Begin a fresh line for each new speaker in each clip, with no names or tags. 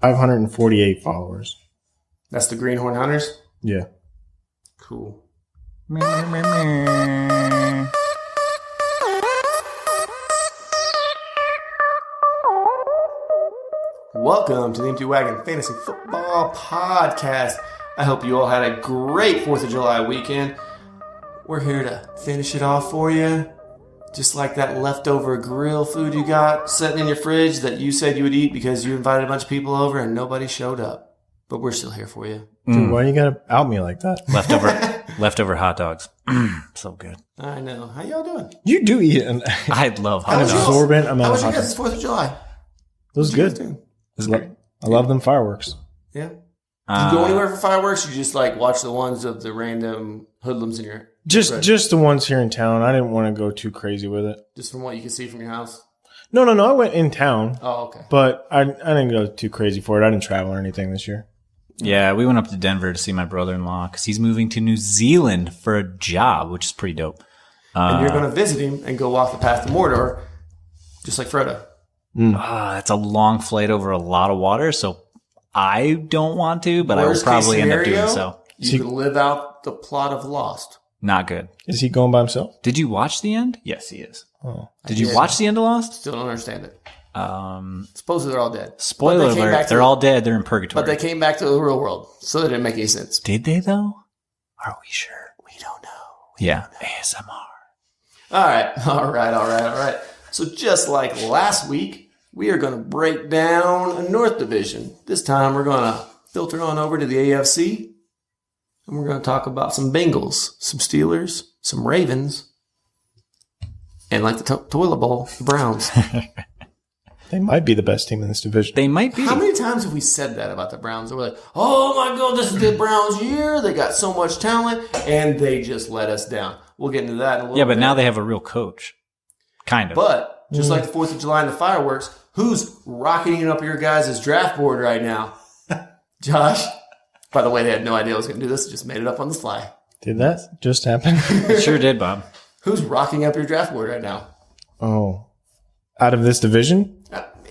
548 followers.
That's the Greenhorn Hunters?
Yeah.
Cool. Welcome to the Empty Wagon Fantasy Football Podcast. I hope you all had a great 4th of July weekend. We're here to finish it off for you. Just like that leftover grill food you got sitting in your fridge that you said you would eat because you invited a bunch of people over and nobody showed up. But we're still here for you.
Dude, why you gotta out me like that?
Leftover hot dogs. So good.
I know. How y'all doing?
You do eat an
I love hot dogs.
absorbent amount
How
of
was your
hot
guys'
dogs.
4th of July?
It was good.
It was great.
I love them fireworks.
Yeah. Did you go anywhere for fireworks? Or you just like watch the ones of the random hoodlums in your
Just the ones here in town. I didn't want to go too crazy with it.
just from what you can see from your house?
No. I went in town,
Oh, okay.
but I didn't go too crazy for it. I didn't travel or anything this year.
Yeah, we went up to Denver to see my brother-in-law because he's moving to New Zealand for a job, which is pretty dope.
And you're going to visit him and go walk the path to Mordor, just like Frodo.
It's a long flight over a lot of water, so I don't want to, but
Worst
I will probably
case
end up
scenario,
doing so.
You can live out the plot of Lost.
Not good.
Is he going by himself?
Did you watch the end? Yes, he is.
Oh.
Did you watch the end of Lost?
Still don't understand it. Supposedly they're all dead.
Spoiler
But they came
alert,
back to
they're
the-
all dead. They're in purgatory.
But they came back to the real world, so that didn't make any sense.
Did they, though? Are we sure?
We don't know.
Yeah. ASMR.
All right. So just like last week, we are going to break down a North Division. This time we're going to filter on over to the AFC, and we're going to talk about some Bengals, some Steelers, some Ravens, and like the toilet bowl, the Browns.
They might be the best team in this division.
They might be.
How many times have we said that about the Browns? We're like, oh my God, this is the Browns' year. They got so much talent, and they just let us down. We'll get into that in a little bit.
Yeah, but now they have a real coach. Kind of.
But just like the 4th of July and the fireworks, who's rocketing up your guys' draft board right now? Josh. By the way, they had no idea I was going to do this. Just made it up on the fly.
Did that just happen?
It sure did, Bob.
Who's rocking up your draft board right now?
Oh. Out of this division?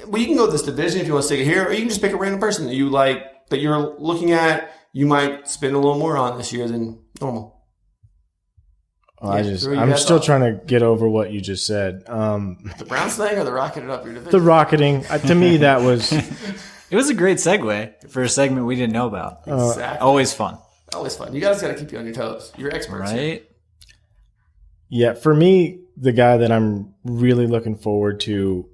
Well, you can go with this division if you want to stick it here, or you can just pick a random person that you like, that you're looking at, you might spend a little more on this year than normal.
I'm still trying to get over what you just said.
The Browns thing or the rocketing up your division?
The rocketing. To me, that was...
It was a great segue for a segment we didn't know about.
Exactly.
Always fun.
Always fun. You guys got to keep you on your toes. You're experts. Here.
Right?
Yeah, for me, the guy that I'm really looking forward to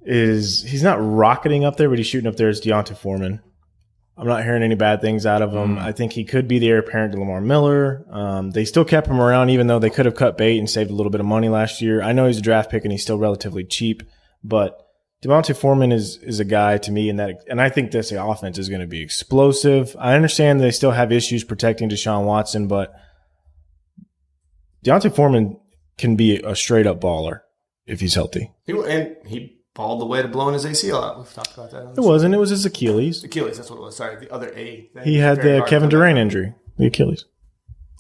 is, he's not rocketing up there, but he's shooting up there, is Deontay Foreman. I'm not hearing any bad things out of him. I think he could be the heir apparent to Lamar Miller. They still kept him around, even though they could have cut bait and saved a little bit of money last year. I know he's a draft pick and he's still relatively cheap, but Deontay Foreman is a guy to me, and I think this offense is going to be explosive. I understand they still have issues protecting Deshaun Watson, but Deontay Foreman can be a straight up baller if he's healthy.
He balled the way to blowing his ACL out. We've talked about that.
It wasn't. It was his Achilles.
Achilles, that's what it was. Sorry, the other A.
He had the Kevin Durant injury, the Achilles.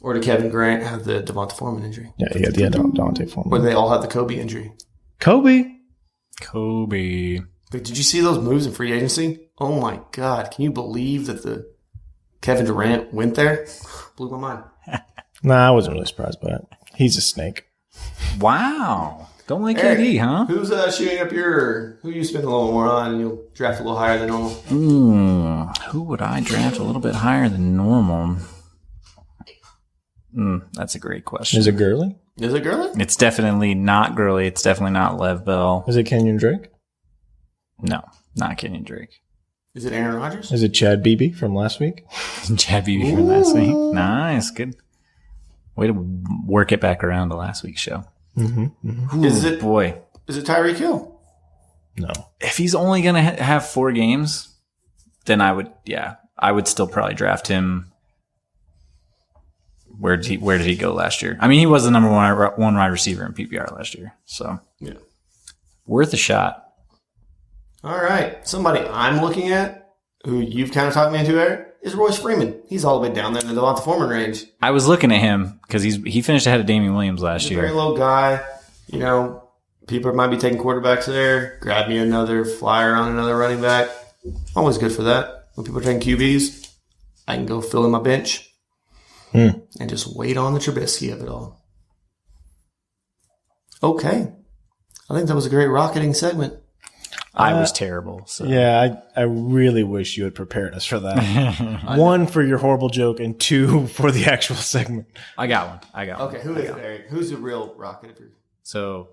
Or did Kevin Durant have the Devonta Foreman injury?
Yeah, he had the Deontay Foreman.
Or they all had the Kobe injury?
Kobe.
But did you see those moves in free agency? Oh my God. Can you believe that the Kevin Durant went there? Blew my mind.
Nah, I wasn't really surprised by it. He's a snake.
Wow. Don't like
Eric,
KD, huh?
Who's shooting up who you spend a little more on and you'll draft a little higher than normal?
Who would I draft a little bit higher than normal? That's a great question.
Is it Gurley?
Is it Gurley?
It's definitely not Gurley. It's definitely not Lev Bell.
Is it Kenyon Drake?
No, not Kenyon Drake.
Is it Aaron Rodgers?
Is it Chad Beebe from last week?
Chad Beebe from last week. Nice. Good. Way to work it back around to last week's show.
Mm-hmm.
Is it Tyreek Hill?
No.
If he's only going to have 4 games, then I would still probably draft him. Where did he go last year? I mean, he was the number one wide receiver in PPR last year. So,
yeah,
worth a shot.
All right. Somebody I'm looking at, who you've kind of talked me into, Eric, is Royce Freeman. He's all the way down there in the Devonta Foreman range.
I was looking at him because he finished ahead of Damian Williams last
He's a
year.
very low guy. You know, People might be taking quarterbacks there. Grab me another flyer on another running back. Always good for that. When people are taking QBs, I can go fill in my bench and just wait on the Trubisky of it all. Okay. I think that was a great rocketing segment.
I was terrible. So.
Yeah, I really wish you had prepared us for that. One, for your horrible joke, and two, for the actual segment.
I got one.
Okay, who is it, Eric? Who's the real rocket?
So,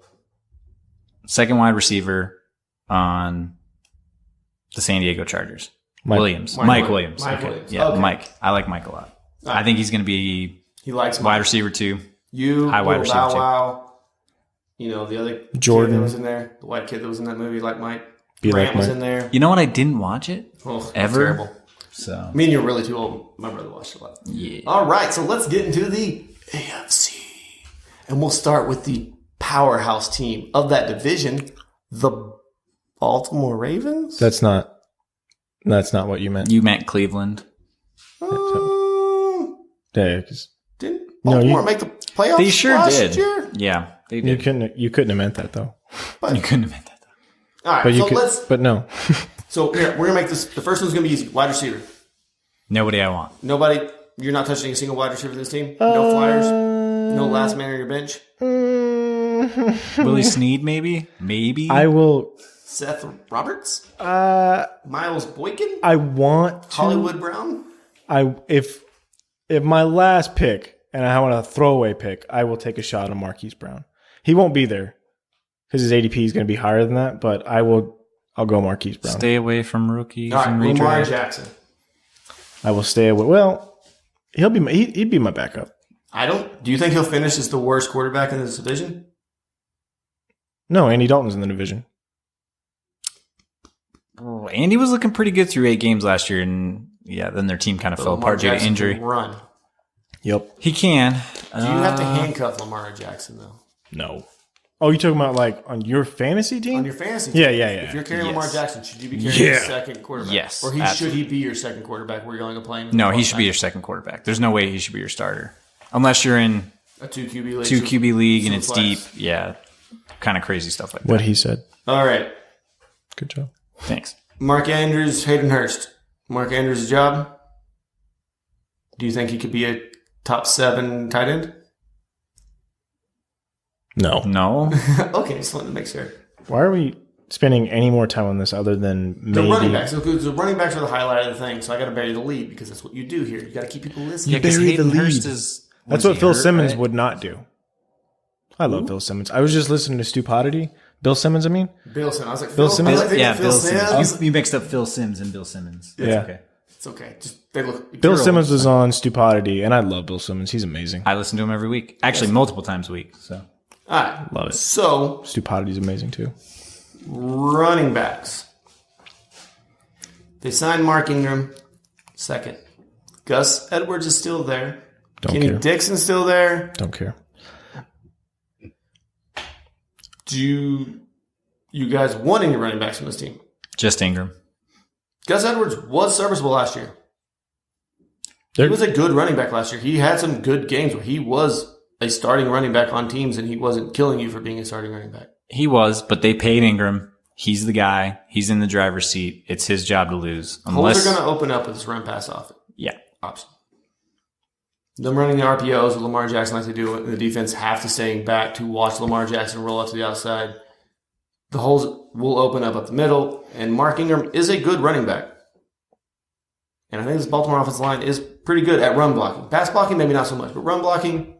second wide receiver on the San Diego Chargers.
Mike
Williams.
Mike
Mike
Williams.
Williams.
Mike
Okay.
Williams.
Yeah,
Okay.
Mike. I like Mike a lot.
Right.
I think he's going to be
He likes
wide
Mike.
receiver 2.
You,
high wide
little
receiver
Bow
too.
Wow. You know, the other
Jordan.
kid that was in there, the white kid that was in that movie, like Mike.
Be
Grant
like
was
Mike.
in there.
You know what? I didn't watch it
Oh,
ever.
Terrible.
So,
Me and you're really too old. My brother watched it a lot.
yeah.
All right, so let's get into the AFC. And we'll start with the powerhouse team of that division, the Baltimore Ravens.
That's not what you meant.
You meant Cleveland.
Yeah, 'cause
Didn't
No,
Baltimore
you-
make the playoffs
They sure
last
did.
year?
Yeah, they
you
did.
couldn't have meant that though.
You couldn't have meant that.
All right,
But you
so
could.
let's.
But no.
So here we're gonna make this. The first one's gonna be easy. Wide receiver.
Nobody I want.
Nobody. You're not touching a single wide receiver for this team. No flyers. No last man on your bench.
Willie Snead, maybe? Maybe.
I will.
Seth Roberts.
I
Miles Boykin.
want to.
Hollywood Brown.
If my last pick and I want a throwaway pick, I will take a shot on Marquise Brown. He won't be there because his ADP is going to be higher than that. But I'll go Marquise Brown.
Stay away from rookies
All right,
and
Lamar
redraft.
Jackson.
I will stay away. Well, he'd be my backup.
Do you think he'll finish as the worst quarterback in this division?
No, Andy Dalton's in the division.
Oh, Andy was looking pretty good through 8 games last year, and yeah, then their team kind of fell
Lamar
apart due to
Jackson
injury.
can run.
Yep.
He can.
Do you have to handcuff Lamar Jackson though?
No. Oh, you talking about like on your fantasy team?
On your fantasy team?
Yeah.
If you're carrying
Yes.
Lamar Jackson, should you be carrying
Yeah.
your second quarterback?
Yes,
Or should
absolutely.
he be your second quarterback where you're going to play him?
No, he should be your second quarterback. There's no way he should be your starter. Unless you're in
a 2 QB league.
2 QB league and
some
it's
flex.
deep. Yeah. Kind of crazy stuff like that.
What he said.
All right.
Good job.
Thanks.
Mark Andrews, Hayden Hurst. Mark Andrews' job. Do you think he could be a top 7 tight end?
No.
No.
Okay, just wanted to make sure.
Why are we spending any more time on this other than
The
maybe?
running backs. The running backs are the highlight of the thing, so I got to bury the lead because that's what you do here. You got to keep people listening.
Yeah, 'cause
bury the
Hayden
lead.
Hurst is.
That's
was
what
he
Phil
hurt,
Simmons
right?
would not do. I love Bill Simmons. I was just listening to Stupidity. Bill Simmons, I mean.
Bill Simmons. I was like,
Bill Simmons?
I like
Yeah,
Phil Simmons.
You mixed up Phil Sims and Bill Simmons.
Yeah.
Okay.
It's okay. Just they look.
Bill Simmons was on Stupidity, and I love Bill Simmons. He's amazing.
I listen to him every week. Actually, multiple times a week. So
All right.
Love it.
So
Stupidity's amazing too.
running backs. They signed Mark Ingram, second. Gus Edwards is still there.
Don't
Kenny
care.
Dixon's still there.
Don't care.
Do you guys want any running backs from this team?
just Ingram.
Gus Edwards was serviceable last year. He was a good running back last year. He had some good games where he was a starting running back on teams and he wasn't killing you for being a starting running back.
He was, but they paid Ingram. He's the guy. He's in the driver's seat. It's his job to lose.
Holes are going to open up with this run pass off
Yeah.
option. Them running the RPOs with Lamar Jackson like they do in the defense, half to staying back to watch Lamar Jackson roll out to the outside. The holes will open up the middle, and Mark Ingram is a good running back. And I think this Baltimore offensive line is pretty good at run blocking. Pass blocking, maybe not so much, but run blocking,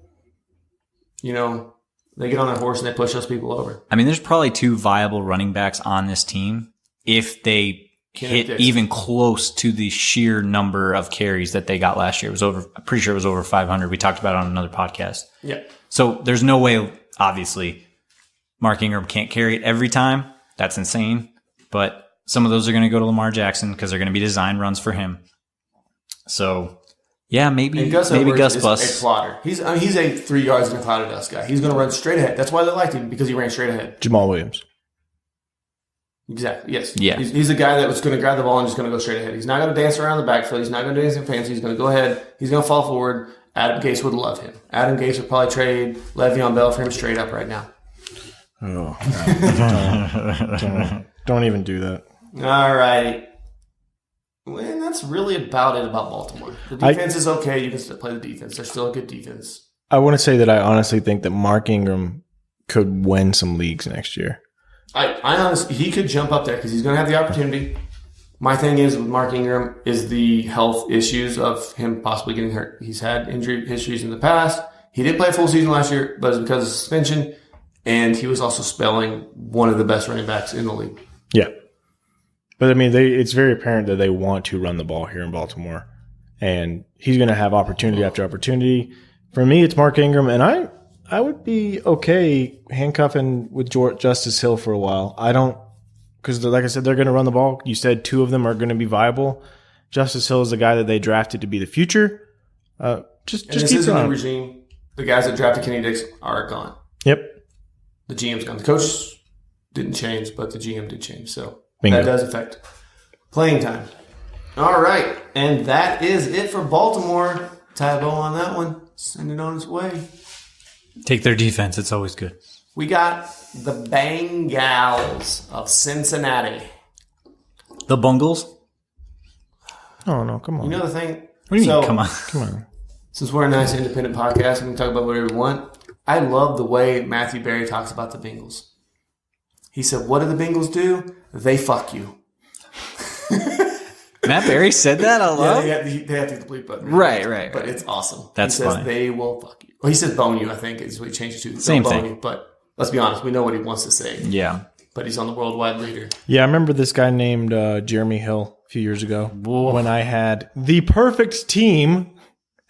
you know, they get on their horse and they push those people over.
I mean, there's probably 2 viable running backs on this team if they hit
Dixon.
even close to the sheer number of carries that they got last year. It was over. I'm pretty sure it was over 500. We talked about it on another podcast.
Yeah.
So there's no way, obviously, Mark Ingram can't carry it every time. That's insane. But some of those are going to go to Lamar Jackson because they're going to be design runs for him. So, yeah, maybe
And Gus
Gus
Edwards is
busts.
a plotter. He's a 3 yards in a cloud of dust guy. He's going to run straight ahead. That's why they liked him, because he ran straight ahead.
Jamal Williams.
Exactly. Yes.
Yeah.
He's a guy that was going to grab the ball and just going to go straight ahead. He's not going to dance around the backfield. He's not going to do anything fancy. He's going to go ahead. He's going to fall forward. Adam Gase would love him. Adam Gase would probably trade Le'Veon Bell for him straight up right now.
Oh, don't even do that.
All right. Well, that's really about it about Baltimore. The defense is okay. You can still play the defense. They're still a good defense.
I want to say that I honestly think that Mark Ingram could win some leagues next year.
I honestly, he could jump up there because he's going to have the opportunity. My thing is with Mark Ingram is the health issues of him possibly getting hurt. He's had injury histories in the past. He did play a full season last year, but it's because of suspension, and he was also spelling one of the best running backs in the league.
Yeah. But, I mean, it's very apparent that they want to run the ball here in Baltimore, and he's going to have opportunity after opportunity. For me, it's Mark Ingram, and I would be okay handcuffing with Justice Hill for a while. I don't – because, like I said, they're going to run the ball. You said two of them are going to be viable. Justice Hill is the guy that they drafted to be the future. Just
this
keep
is a
going.
new regime. The guys that drafted Kenny Dix are gone.
Yep.
The GM's gone. The coach didn't change, but the GM did change. So
Bingo.
that does affect playing time. All right. And that is it for Baltimore. Tie a bow on that one. Send it on its way.
Take their defense. It's always good.
We got the Bengals of Cincinnati.
The Bungles?
Oh, no, come on.
You know the thing?
What do you mean, come on?
Come on.
Since we're a nice independent podcast, we can talk about whatever we want. I love the way Matthew Berry talks about the Bengals. He said, what do the Bengals do? They fuck you.
Matt Berry said that out loud?
Yeah, they have to complete button.
Right.
But it's awesome.
That's
he says
funny.
they will fuck you. Well, he says bone you, I think, is what he changed it to.
Same
They'll
thing.
bone you, but let's be honest, we know what he wants to say.
Yeah.
But he's on the worldwide leader.
Yeah, I remember this guy named Jeremy Hill a few years ago when I had the perfect team.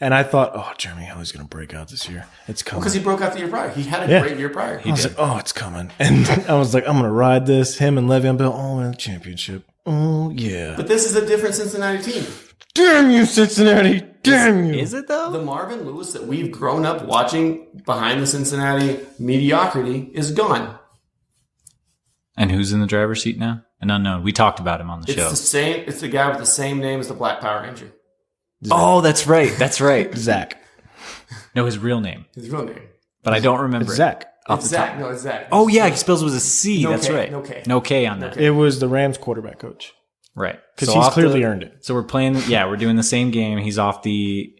And I thought, oh, Jeremy Hill is going to break out this year. It's coming.
Because he broke out the year prior. He had a great year prior.
I was like, oh, it's coming. And I was like, I'm going to ride this. Him and Le'Veon Bell, oh, in the championship. Oh, yeah.
But this is a different Cincinnati team.
Damn you, Cincinnati. Damn you.
Is it, though?
The Marvin Lewis that we've grown up watching behind the Cincinnati mediocrity is gone.
And who's in the driver's seat now? An unknown. We talked about him on the
It's
show.
the same. It's the guy with the same name as the Black Power Ranger.
Oh, that's right. That's right.
Zach.
No, his real name.
His real name.
But I don't remember
It's
it.
Zach.
Off
It's
the top.
Zach. No, it's Zach.
Oh, yeah. He spells with a C.
No
That's
K,
right.
no K.
No K on that.
It was the Rams quarterback coach.
Right.
Because
So
he's
off
clearly
the-
earned it.
So we're playing, we're doing the same game. He's off the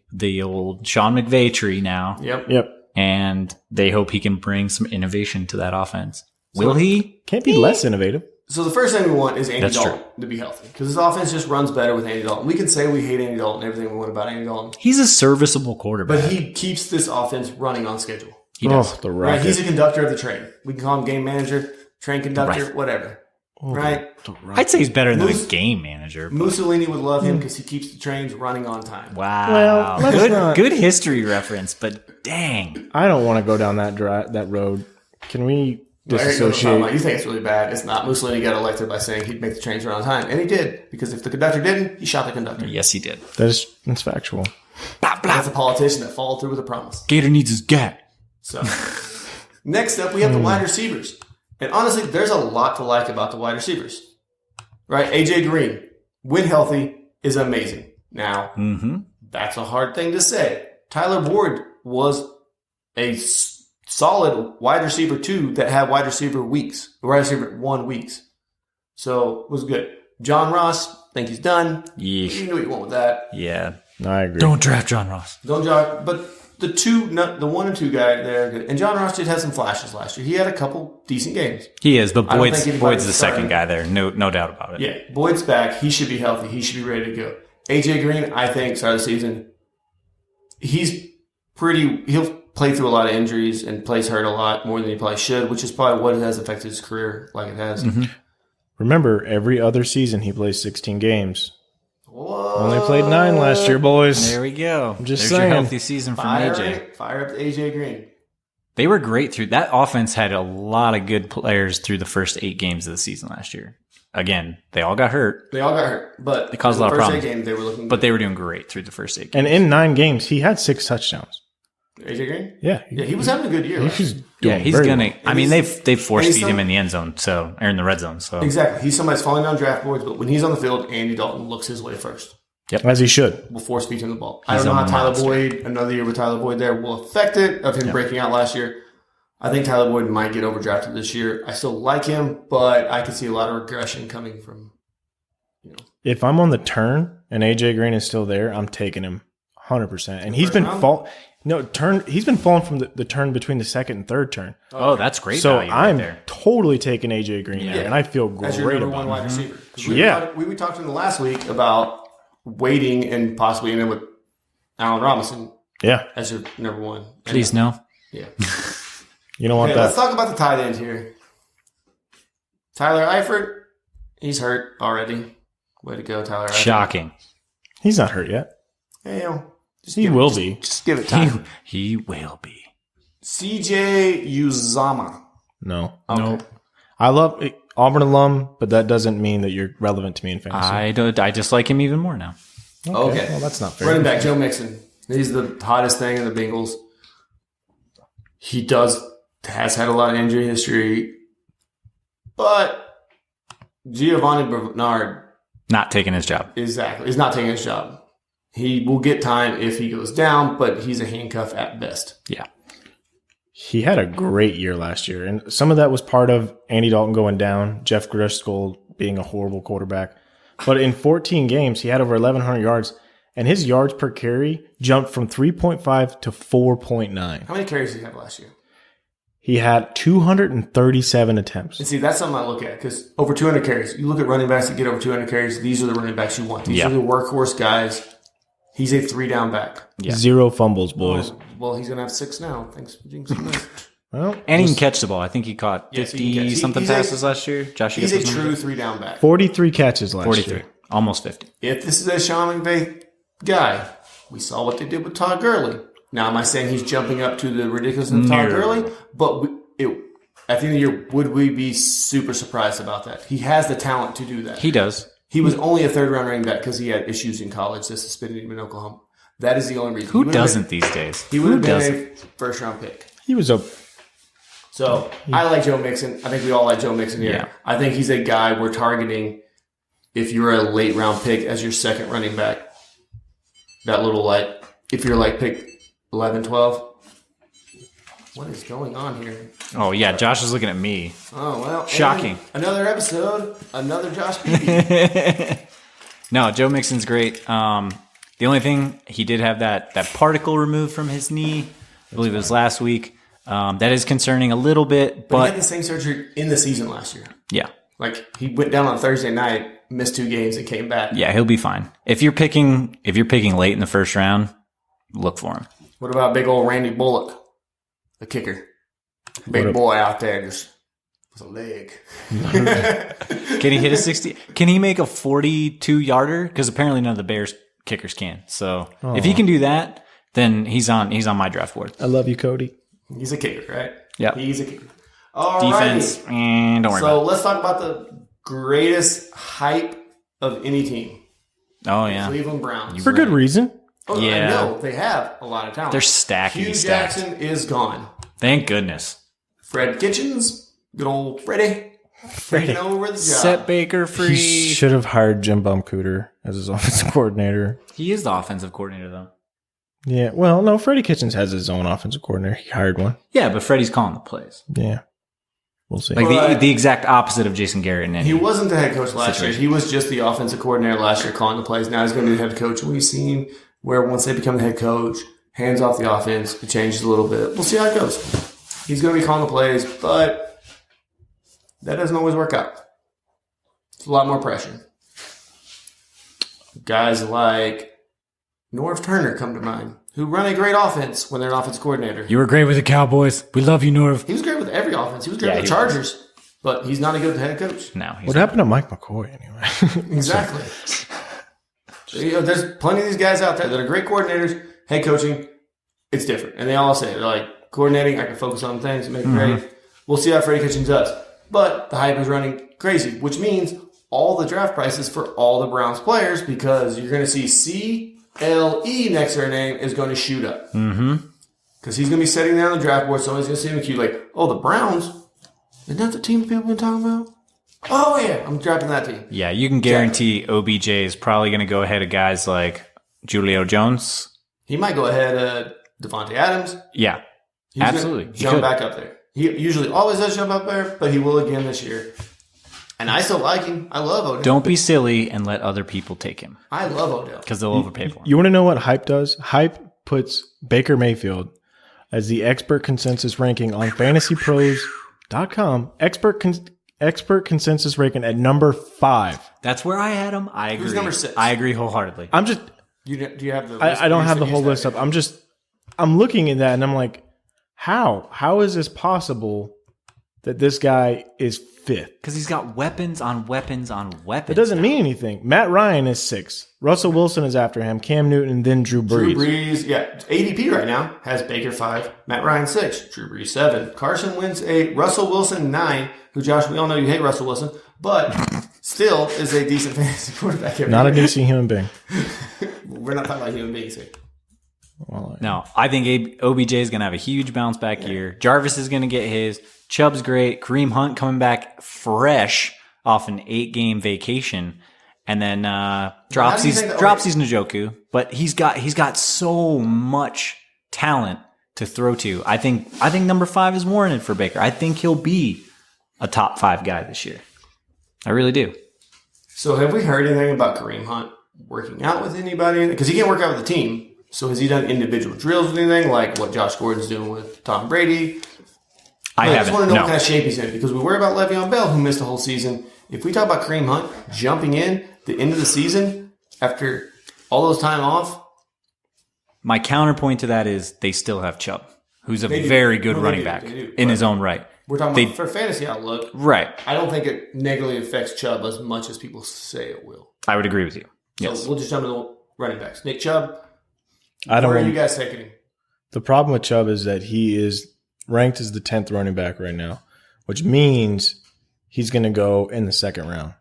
old Sean McVay tree now.
Yep.
And they hope he can bring some innovation to that offense. Will he?
Can't be less innovative.
So the first thing we want is Andy
That's
Dalton to be healthy. Because his offense just runs better with Andy Dalton. We can say we hate Andy Dalton, everything we want about Andy Dalton.
He's a serviceable quarterback.
But he keeps this offense running on schedule.
He does.
Oh, the
Right?
rocket.
He's a conductor of the train. We can call him game manager, train conductor,
Right.
whatever. Right?
I'd say he's better than
Moose-
a game manager.
Mussolini would love him because he keeps the trains running on time.
Wow.
Well, let's not-
good history reference, but dang.
I don't want to go down that road. Can we disassociate?
You think it's really bad. It's not. Mussolini got elected by saying he'd make the trains run on time. And he did. Because if the conductor didn't, he shot the conductor.
Yes, he did.
That's factual.
Blah, blah.
That's a politician that followed through with a promise.
Gator needs his gat.
So, next up, we have the wide receivers. And honestly, there's a lot to like about the wide receivers. Right? AJ Green, when healthy, is amazing. Now, that's a hard thing to say. Tyler Boyd was a solid wide receiver 2 that had wide receiver 1 weeks. So, it was good. John Ross, think he's done. You
Yeesh.
know what you want with that.
Yeah.
I agree.
Don't draft John Ross.
Don't jog, but the 1 and 2 guy, they're good. And John Ross did have some flashes last year. He had a couple decent games.
He is, but
I don't think
Boyd's
anybody's
the
starting.
second guy there. No doubt about it.
Yeah, Boyd's back. He should be healthy. He should be ready to go. AJ Green, I think, start of the season, he'll play through a lot of injuries and plays hurt a lot more than he probably should, which is probably what has affected his career like it has.
Remember, every other season he plays 16 games.
Whoa.
Only played 9 last year, boys.
There we go.
just
There's
saying.
your healthy season from AJ.
Fire up to AJ Green.
They were great through that offense. Had a lot of good players through the first 8 games of the season last year. Again, they all got hurt,
They all got hurt, but
They caused a lot of
the first
problems.
8 games, they were looking
but they were doing great through the first 8 games.
And in 9 games, he had 6 touchdowns.
AJ Green?
Yeah.
Yeah, he was having a good year.
He
last
was
year.
doing
He's
very
gonna.
well.
I mean, they've force
and
feed
he's
him in the end zone, or in the red zone. So
Exactly. He's somebody that's falling down draft boards, but when he's on the field, Andy Dalton looks his way first.
As he should.
Will force feed him the ball. I
He's
don't know
a
how Tyler
monster.
Boyd, another year with Tyler Boyd there, will affect it of him breaking out last year. I think Tyler Boyd might get overdrafted this year. I still like him, but I can see a lot of regression coming from,
If I'm on the turn and AJ Green is still there, I'm taking him 100%. And he's been He's been falling from the turn between the second and third turn.
Oh, that's great.
So
value
I'm
there.
totally taking AJ Green there, and I feel great
as your number
about
one
it.
wide receiver. We talked in the last week about waiting and possibly ending with Allen Robinson as your number one.
Please no.
Yeah.
You don't want that.
Let's talk about the tight end here. Tyler Eifert, he's hurt already. Way to go, Tyler Eifert.
Shocking.
He's not hurt yet.
Hey,
He will be.
Just give it time.
He will be.
CJ Uzama.
No.
Okay.
Nope. I love Auburn alum, but that doesn't mean that you're relevant to me in fantasy.
I dislike him even more now.
Okay.
Well, that's not fair.
Running back, Joe Mixon. He's the hottest thing in the Bengals. He has had a lot of injury history, but Giovanni Bernard
Not taking his job.
is not taking his job. He will get time if he goes down, but he's a handcuff at best.
Yeah.
He had a great year last year, and some of that was part of Andy Dalton going down, Jeff Driscoll being a horrible quarterback. But in 14 games, he had over 1,100 yards, and his yards per carry jumped from 3.5 to 4.9.
How many carries did he have last year?
He had 237 attempts.
And see, that's something I look at because over 200 carries. You look at running backs that get over 200 carries. These are the running backs you want. These are the workhorse guys. He's a 3-down back.
Yeah.
0 fumbles, boys.
Well, he's going to have 6 now. Thanks for jinxing me.
Well,
And he can catch the ball. I think he caught
Yes, he can catch.
50-something
He's
passes last year. Josh,
He's a true 3-down back.
43 catches last
43.
year.
Almost 50.
If this is a Sean McVay guy, we saw what they did with Todd Gurley. Now, am I saying he's jumping up to the ridiculousness of Todd Gurley? But at the end of the year, would we be super surprised about that? He has the talent to do that.
He does.
He was only a third-round running back because he had issues in college that suspended him in Oklahoma. That is the only reason.
Who doesn't these days?
He would have been a first-round pick.
He was a
So I like Joe Mixon. I think we all like Joe Mixon here.
Yeah.
I think he's a guy we're targeting if you're a late-round pick as your second running back. That little, if you're pick 11, 12. What is going on here?
Oh, yeah. Josh is looking at me.
Oh, well.
Shocking.
Another episode. Another Josh Beebe.
No, Joe Mixon's great. The only thing, he did have that particle removed from his knee. I believe it was last week. That is concerning a little bit.
But he
But
had the same surgery in the season last year.
yeah.
He went down on Thursday night, missed 2 games, and came back.
Yeah, he'll be fine. If you're picking late in the first round, look for him.
What about big old Randy Bullock, the kicker? Big boy out there just with a leg.
Can he hit a 60? Can he make a 42-yarder? Because apparently none of the Bears kickers can. So if he can do that, then he's on my draft board.
I love you, Cody.
He's a kicker, right?
Yeah.
He's a kicker. All
Defense,
righty.
don't worry
So
about it.
let's talk about the greatest hype of any team.
Oh, yeah.
Cleveland Browns.
For good reason.
Oh,
Yeah.
I know. They have a lot of talent.
They're stacking.
Hugh
stacked.
Jackson is gone.
Thank goodness.
Fred Kitchens, good old Freddie, taking over the job.
Set Baker free.
He should have hired Jim Baumkuter as his offensive coordinator.
He is the offensive coordinator, though.
Yeah, well, no, Freddie Kitchens has his own offensive coordinator. He hired one.
Yeah, but Freddie's calling the plays.
Yeah. We'll see.
Like
Right.
the exact opposite of Jason Garrett. In any
He wasn't the head coach last
situation.
year. He was just the offensive coordinator last year calling the plays. Now he's going to be the head coach. We've seen where once they become the head coach, hands off the offense, it changes a little bit. We'll see how it goes. He's going to be calling the plays, but that doesn't always work out. It's a lot more pressure. Guys like Norv Turner come to mind, who run a great offense when they're an offense coordinator.
You were great with the Cowboys. We love you, Norv.
He was great with every offense. He was great
Yeah,
with the
he was.
Chargers, but he's not a good head coach.
No, he's
What happened to Mike McCoy anyway?
Exactly. So, there's plenty of these guys out there that are great coordinators, head coaching. It's different. And they all say, they're like, coordinating, I can focus on things and make it great. We'll see how Freddie Kitchens does. But the hype is running crazy, which means all the draft prices for all the Browns players, because you're going to see CLE next to their name is going to shoot up.
Mm-hmm.
Because he's going to be sitting there on the draft board. Somebody's going to see him in queue like, oh, the Browns? Isn't that the team people been talking about? Oh, yeah, I'm drafting that team.
Yeah, you can guarantee OBJ is probably going to go ahead of guys like Julio Jones.
He might go ahead of Devontae Adams.
Yeah,
He's gonna
absolutely. He
jump
could.
back up there. He usually always does jump up there, but he will again this year. And I still like him. I love Odell.
Don't be silly and let other people take him
I love Odell.
because they'll overpay for him.
You want to know what Hype does? Hype puts Baker Mayfield as the expert consensus ranking on fantasypros.com. Expert consensus ranking at number 5.
That's where I had him. I agree.
Who's number 6?
I agree wholeheartedly.
I'm just.
Do you have the?
I don't have the whole list up. I'm looking at that and I'm like, how? How is this possible that this guy is 5th?
Because he's got weapons on weapons on weapons.
It doesn't mean anything. Matt Ryan is 6th. Russell Wilson is after him. Cam Newton, and then Drew Brees.
Drew Brees, yeah. ADP right now has Baker 5, Matt Ryan 6, Drew Brees 7, Carson Wentz 8, Russell Wilson 9, who, Josh, we all know you hate Russell Wilson, but still is a decent fantasy quarterback.
Not a decent human being.
We're not talking about human beings here.
Well,
No, I think OBJ is going to have a huge bounce back year. Jarvis is going to get his. Chubb's great. Kareem Hunt coming back fresh off an 8-game vacation. And then Dropsy's Njoku. But he's got so much talent to throw to. I think number 5 is warranted for Baker. I think he'll be a top 5 guy this year. I really do.
So have we heard anything about Kareem Hunt working out with anybody? Because he can't work out with the team. So has he done individual drills with anything like what Josh Gordon's doing with Tom Brady?
I
just want to know
no.
what kind of shape he's in because we worry about Le'Veon Bell, who missed the whole season. If we talk about Kareem Hunt jumping in the end of the season after all those time off,
my counterpoint to that is they still have Chubb, who's a very good running back in his own right.
We're talking about for fantasy outlook.
Right.
I don't think it negatively affects Chubb as much as people say it will.
I would agree with you.
So
Yes.
we'll just jump to the running backs. Nick Chubb,
I don't
where are
know.
you guys taking him?
The problem with Chubb is that he is ranked as the 10th running back right now, which means he's going to go in the 2nd round.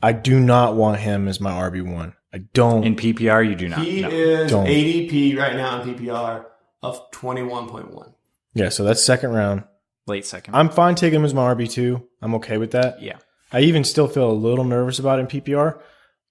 I do not want him as my RB1. I don't.
In PPR, you do not.
He
No.
is
Don't.
ADP right now in PPR of 21.1.
Yeah, so that's 2nd round.
Late second.
I'm fine taking him as my RB2. I'm okay with that.
Yeah.
I even still feel a little nervous about it in PPR.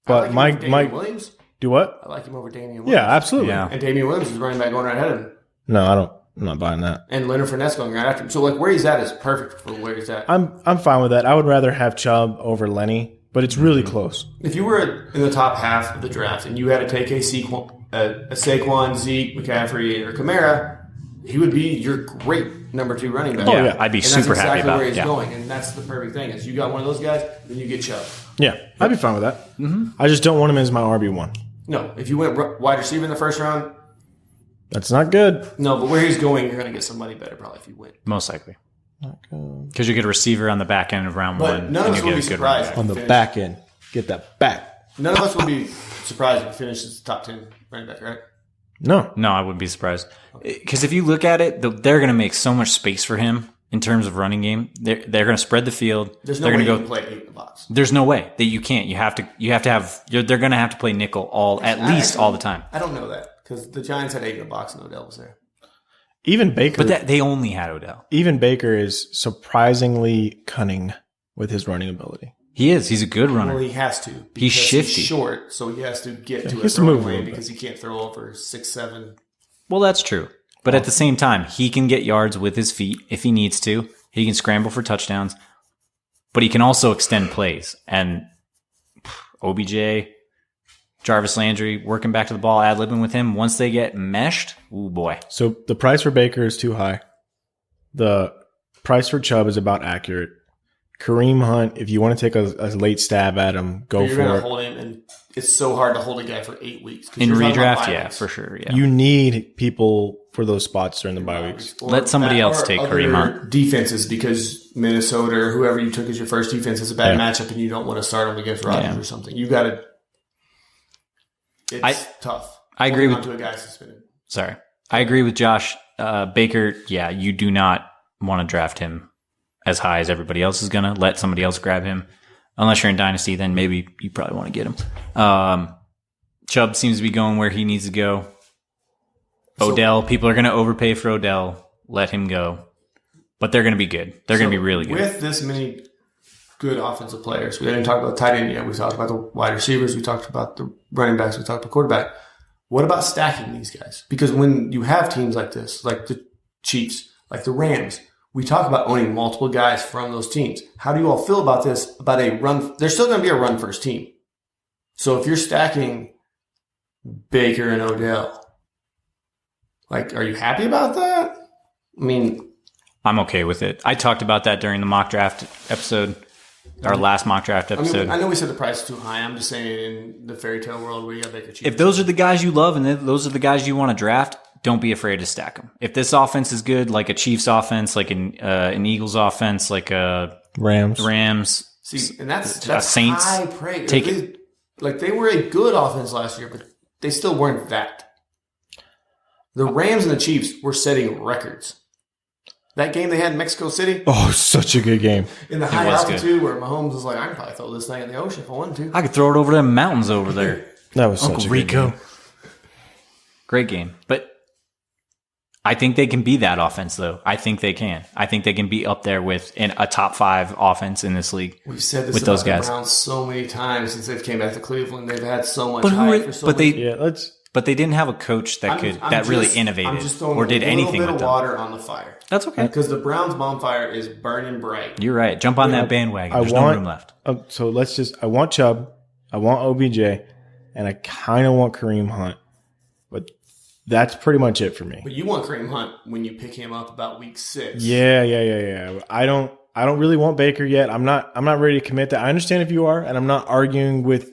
But
I like him over Damian Williams.
Do what?
I like him over Damian Williams.
Yeah, absolutely.
Yeah.
And Damian Williams is running back going right ahead of him.
No, I don't. I'm not buying that.
And Leonard Fournette's going right after him. So, like, where he's at is perfect for where he's at.
I'm fine with that. I would rather have Chubb over Lenny, but it's really close.
If you were in the top half of the draft and you had to take a Saquon, Zeke, McCaffrey, or Kamara, he would be your great number 2 running back.
Yeah,
yeah.
I'd be
And
super
that's
happy
exactly
about
where
it.
he's
Yeah.
going. And that's the perfect thing is you got one of those guys, then you get Chubb.
Yeah, I'd be fine with that. I just don't want him as my RB1.
No, if you went wide receiver in the first round,
That's not good.
no, but where he's going, you're going to get somebody better probably if you win.
Most likely.
Not good.
Because you get a receiver on the back end of round
But
one.
none of
and
us
you
will
get
be
a good running
surprised.
back.
On the
Finish.
back end. Get that back.
None of us will be surprised if he finishes top 10 running back, right?
No.
No, I wouldn't be surprised. Because if you look at it, they're going to make so much space for him in terms of running game. They're going to spread the field.
There's no
they're
way
going
you
to
can
go.
play 8 in the box.
There's no way that you can't. You have to have. They're going to have to play nickel at least all the time.
I don't know that because the Giants had 8 in the box and Odell was there.
Even Baker.
But they only had Odell.
Even Baker is surprisingly cunning with his running ability.
He is. He's a good runner.
Well, he has to.
He's
because
shifty.
He's short, so he has to get to
he
a
has to
throwing
move a
lane
little
because he can't throw over 6'7".
Well, that's true. But at the same time, he can get yards with his feet if he needs to. He can scramble for touchdowns. But he can also extend plays. And OBJ, Jarvis Landry, working back to the ball, ad-libbing with him. Once they get meshed, ooh, boy.
So the price for Baker is too high. The price for Chubb is about accurate. Kareem Hunt, if you want to take a late stab at him, go
But you're
for
going
it.
to hold him, and it's so hard to hold a guy for 8 weeks. 'cause
In
you're talking about
redraft,
bye
yeah,
weeks.
for sure. Yeah.
You need people for those spots during the bye weeks.
Or
Let somebody else
or
take
other
Kareem Hunt.
defenses because Minnesota or whoever you took as your first defense is a bad
Yeah.
matchup and you don't want to start them against Rodgers
Yeah.
or something. You got to. It's tough.
I agree
Holding
with-
on to a guy suspended.
Sorry. I agree with Josh. Baker, yeah, you do not want to draft him as high as everybody else is going to. Let somebody else grab him. Unless you're in Dynasty, then maybe you probably want to get him. Chubb seems to be going where he needs to go. Odell, people are going to overpay for Odell. Let him go. But they're going to be good. They're going to be really good.
With this many good offensive players, we didn't talk about the tight end yet. We talked about the wide receivers. We talked about the running backs. We talked about quarterback. What about stacking these guys? Because when you have teams like this, like the Chiefs, like the Rams, we talk about owning multiple guys from those teams. How do you all feel about this? About a run? There's still going to be a run first team. So if you're stacking Baker and Odell, like, are you happy about that? I mean,
I'm okay with it. I talked about that during the mock draft episode, our last mock draft episode.
I know we said the price is too high. I'm just saying in the fairy tale world where you got Baker cheap.
If those are the guys you love and those are the guys you want to draft, don't be afraid to stack them. If this offense is good, like a Chiefs offense, like an Eagles offense, like a Rams,
see, and that's
Saints,
high praise.
take it.
Like, they were a good offense last year, but they still weren't that. The Rams and the Chiefs were setting records. That game they had in Mexico City.
Oh, such a good game.
In the high altitude where Mahomes was like, I can probably throw this thing in the ocean if I wanted to.
I could throw it over them mountains over there.
That was
Uncle
such a
Rico.
good game.
Great game. But I think they can be that offense, though. I think they can. I think they can be up there with a top 5 offense in this league.
We've said this
with
about
those guys.
The Browns so many times since they've came back to Cleveland. They've had so much hype for so many.
But they didn't have a coach that really innovated or did anything with them.
A little bit of water on the fire.
That's okay.
Because the Browns' bonfire is burning bright.
You're right. Jump on that bandwagon. There's no room left.
So I want Chubb, I want OBJ, and I kind of want Kareem Hunt. But that's pretty much it for me.
But you want Kareem Hunt when you pick him up about week 6.
Yeah. I don't really want Baker yet. I'm not ready to commit that. I understand if you are, and I'm not arguing with,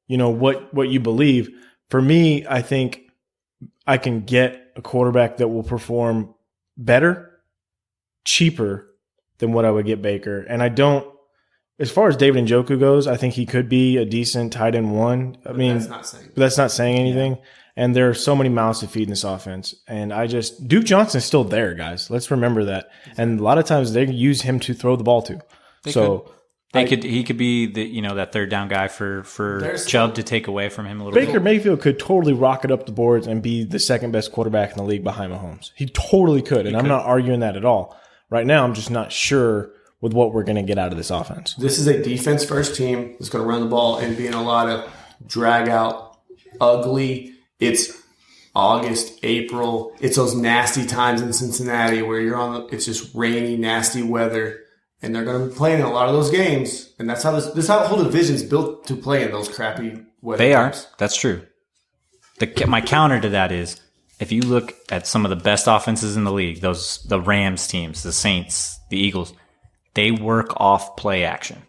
what you believe. For me, I think I can get a quarterback that will perform better, cheaper than what I would get Baker. And I don't, as far as David Njoku goes, I think he could be a decent tight end 1. That's not saying anything. Yeah. And there are so many mouths to feed in this offense. And Duke Johnson's still there, guys. Let's remember that. And a lot of times they use him to throw the ball to. He could be that third down guy for Chubb to take away from him a little bit. Baker Mayfield could totally rocket up the boards and be the second best quarterback in the league behind Mahomes. He totally could, and I'm not arguing that at all. Right now, I'm just not sure with what we're going to get out of this offense.
This is a defense first team that's going to run the ball and be in a lot of drag out, ugly. It's August, April. It's those nasty times in Cincinnati where it's just rainy, nasty weather. And they're going to be playing in a lot of those games, and that's how this how the whole division's built to play in those crappy weather.
They are. That's true. My counter to that is, if you look at some of the best offenses in the league, the Rams teams, the Saints, the Eagles, they work off play action.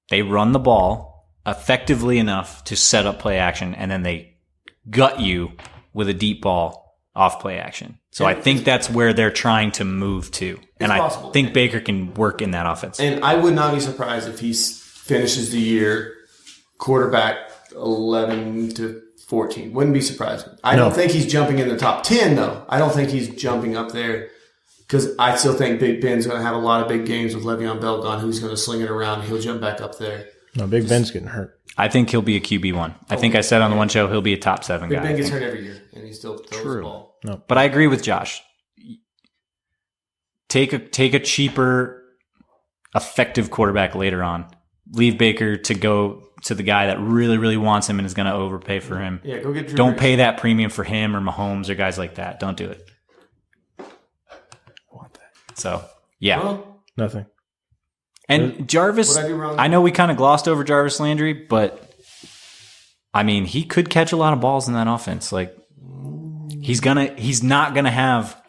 They run the ball effectively enough to set up play action, and then they gut you with a deep ball off play action. So I think that's where they're trying to move to. And I think Baker can work in that offense.
And I would not be surprised if he finishes the year quarterback 11 to 14. Wouldn't be surprising. I don't think he's jumping in the top 10, though. I don't think he's jumping up there because I still think Big Ben's going to have a lot of big games with Le'Veon Bell gone, who's going to sling it around. He'll jump back up there.
No, Big Ben's getting hurt.
I think he'll be a QB1. I think I said on the one show he'll be a top 7 guy.
Big Ben gets hurt every year, and he still throws the ball.
No.
But I agree with Josh. Take a cheaper, effective quarterback later on. Leave Baker to go to the guy that really, really wants him and is going to overpay for him.
Yeah, go get Drew
Don't pay that premium for him or Mahomes or guys like that. Don't do it.
I want that.
So, yeah.
Well,
nothing.
And Jarvis, I know we kind of glossed over Jarvis Landry, but I mean, he could catch a lot of balls in that offense. Like, he's not gonna have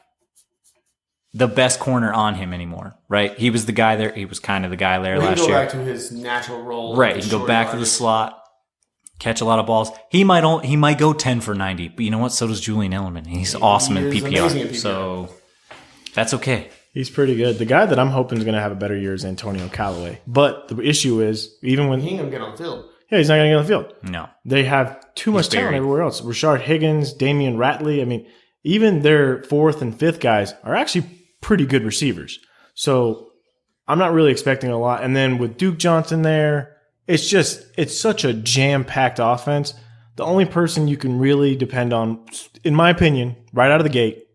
the best corner on him anymore, right? He was the guy there. He was kind of the guy there last year.
He can go back to his natural role.
Right. He can go back to the slot, catch a lot of balls. He might go 10 for 90, but you know what? So does Julian Edelman. He's awesome in PPR. So that's okay.
He's pretty good. The guy that I'm hoping is going to have a better year is Antonio Callaway. But the issue is, even when
he ain't going to get on the field.
Yeah, he's not going to get on the field.
No.
They have too much talent everywhere else. Rashard Higgins, Damian Ratley. I mean, even their fourth and fifth guys are actually pretty good receivers. So I'm not really expecting a lot. And then with Duke Johnson there, it's such a jam-packed offense. The only person you can really depend on, in my opinion, right out of the gate,